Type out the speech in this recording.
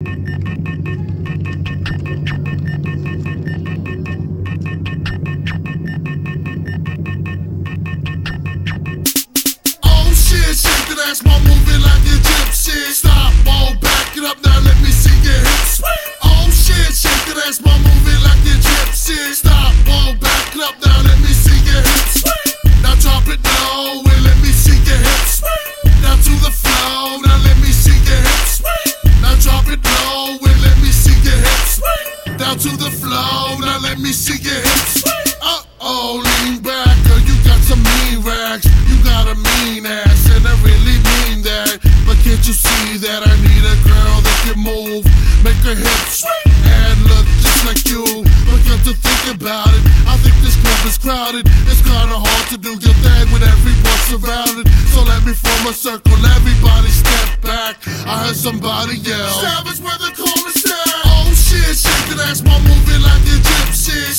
Oh shit, shake that ass, while moving like a gypsy. Stop, whoa, back it up now, let me see your hips. Oh shit, shake that ass, while moving like a gypsy. Stop, whoa, back it up now, let me see your hips. Now drop it low and let me see your hips. Now to the flow, now let me see your hips. Now drop it low and let me see your hips. Down to the flow, now let me see your hips. Uh-oh, lean back, girl, you got some mean rags. You got a mean ass, and I really mean that. But can't you see that I need a girl that can move, make her hips, and look just like you? But come to think about it, I think this club is crowded. It's kinda hard to do your thing with everyone surrounded. So let me form a circle, everybody step back. I heard somebody yell, Savage where the coldest at. Oh shit, shake that ass while moving like a gypsy.